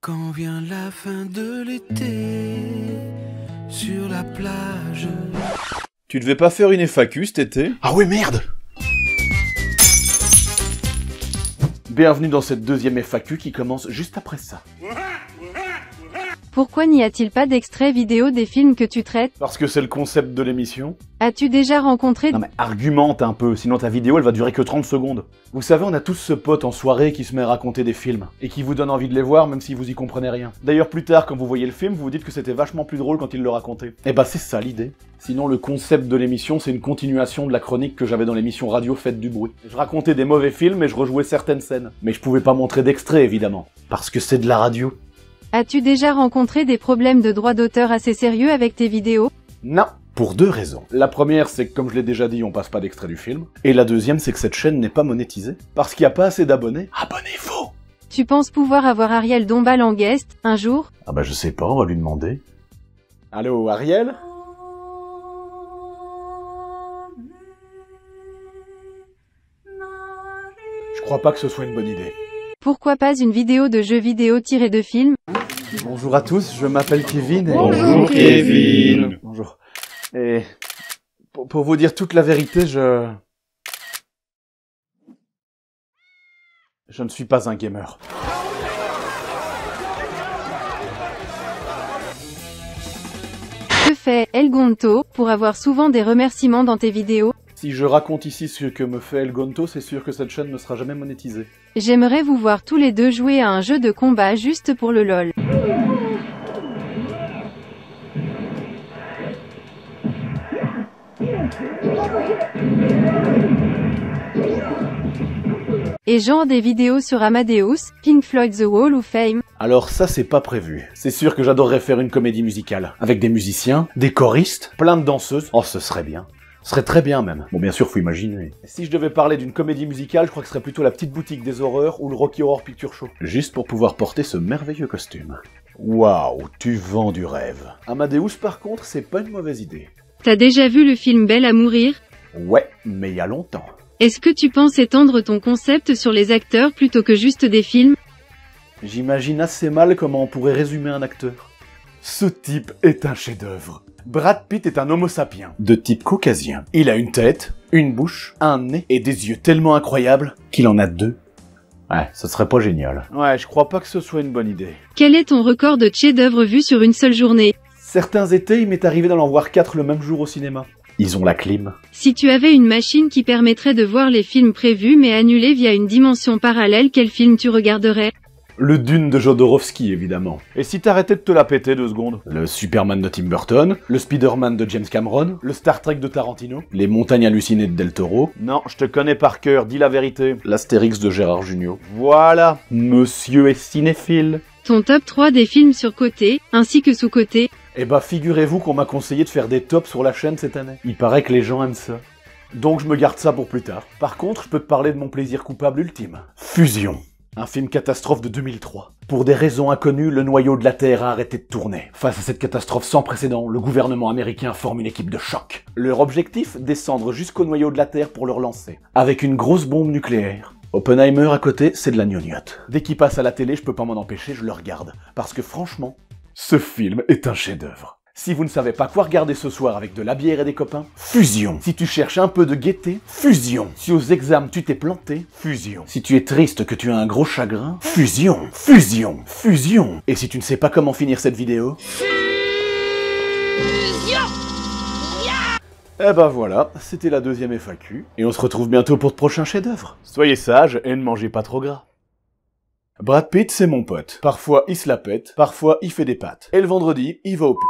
Quand vient la fin de l'été, sur la plage. Tu devais pas faire une FAQ cet été? Ah ouais, merde! Bienvenue dans cette deuxième FAQ qui commence juste après ça. Pourquoi n'y a-t-il pas d'extrait vidéo des films que tu traites? Parce que c'est le concept de l'émission. As-tu déjà rencontré... Non mais argumente un peu, sinon ta vidéo elle va durer que 30 secondes. Vous savez, on a tous ce pote en soirée qui se met à raconter des films, et qui vous donne envie de les voir même si vous y comprenez rien. D'ailleurs plus tard, quand vous voyez le film, vous vous dites que c'était vachement plus drôle quand il le racontait. Et bah c'est ça l'idée. Sinon le concept de l'émission c'est une continuation de la chronique que j'avais dans l'émission radio Faites du bruit. Je racontais des mauvais films et je rejouais certaines scènes. Mais je pouvais pas montrer d'extrait évidemment, parce que c'est de la radio. As-tu déjà rencontré des problèmes de droit d'auteur assez sérieux avec tes vidéos? Non. Pour deux raisons. La première, c'est que comme je l'ai déjà dit, on passe pas d'extrait du film. Et la deuxième, c'est que cette chaîne n'est pas monétisée. Parce qu'il n'y a pas assez d'abonnés. Abonnez-vous! Tu penses pouvoir avoir Ariel Dombal en guest, un jour? Ah bah je sais pas, on va lui demander. Allô, Ariel? Je crois pas que ce soit une bonne idée. Pourquoi pas une vidéo de jeux vidéo tirée de films? Bonjour à tous, je m'appelle Kevin et... Bonjour Kevin. Bonjour. Et... Pour vous dire toute la vérité, je ne suis pas un gamer. Que fait El Gonto pour avoir souvent des remerciements dans tes vidéos? Si je raconte ici ce que me fait El Gonto, c'est sûr que cette chaîne ne sera jamais monétisée. J'aimerais vous voir tous les deux jouer à un jeu de combat juste pour le lol. Et genre des vidéos sur Amadeus, Pink Floyd The Wall of Fame. Alors ça c'est pas prévu. C'est sûr que j'adorerais faire une comédie musicale. Avec des musiciens, des choristes, plein de danseuses. Oh ce serait bien. Ce serait très bien même. Bon bien sûr faut imaginer. Si je devais parler d'une comédie musicale, je crois que ce serait plutôt la petite boutique des horreurs ou le Rocky Horror Picture Show. Juste pour pouvoir porter ce merveilleux costume. Waouh, tu vends du rêve. Amadeus par contre c'est pas une mauvaise idée. T'as déjà vu le film Belle à mourir? Ouais, mais il y a longtemps. Est-ce que tu penses étendre ton concept sur les acteurs plutôt que juste des films? J'imagine assez mal comment on pourrait résumer un acteur. Ce type est un chef-d'œuvre. Brad Pitt est un homo sapiens, de type caucasien. Il a une tête, une bouche, un nez et des yeux tellement incroyables qu'il en a deux. Ouais, ce serait pas génial. Ouais, je crois pas que ce soit une bonne idée. Quel est ton record de chefs-d'œuvre vus sur une seule journée? Certains étés, il m'est arrivé d'en voir 4 le même jour au cinéma. Ils ont la clim. Si tu avais une machine qui permettrait de voir les films prévus mais annulés via une dimension parallèle, quel film tu regarderais? Le Dune de Jodorowsky, évidemment. Et si t'arrêtais de te la péter 2 secondes? Le Superman de Tim Burton, le Spider-Man de James Cameron, le Star Trek de Tarantino, les Montagnes hallucinées de Del Toro. Non, je te connais par cœur, dis la vérité. L'Astérix de Gérard Jugnot. Voilà, monsieur est cinéphile. Ton top 3 des films surcotés, ainsi que sous-cotés. Eh bah figurez-vous qu'on m'a conseillé de faire des tops sur la chaîne cette année. Il paraît que les gens aiment ça. Donc je me garde ça pour plus tard. Par contre, je peux te parler de mon plaisir coupable ultime. Fusion. Un film catastrophe de 2003. Pour des raisons inconnues, le noyau de la Terre a arrêté de tourner. Face à cette catastrophe sans précédent, le gouvernement américain forme une équipe de choc. Leur objectif, descendre jusqu'au noyau de la Terre pour le relancer. Avec une grosse bombe nucléaire. Oppenheimer à côté, c'est de la gnognotte. Dès qu'il passe à la télé, je peux pas m'en empêcher, je le regarde. Parce que franchement, ce film est un chef-d'œuvre. Si vous ne savez pas quoi regarder ce soir avec de la bière et des copains, Fusion. Si tu cherches un peu de gaieté, Fusion. Si aux examens tu t'es planté, Fusion. Si tu es triste que tu as un gros chagrin, Fusion. Fusion. Fusion. Et si tu ne sais pas comment finir cette vidéo, Fusion. Eh ben voilà, c'était la deuxième FAQ. Et on se retrouve bientôt pour de prochains chefs-d'œuvre. Soyez sages et ne mangez pas trop gras. Brad Pitt, c'est mon pote. Parfois, il se la pète, parfois, il fait des pâtes. Et le vendredi, il va au pu.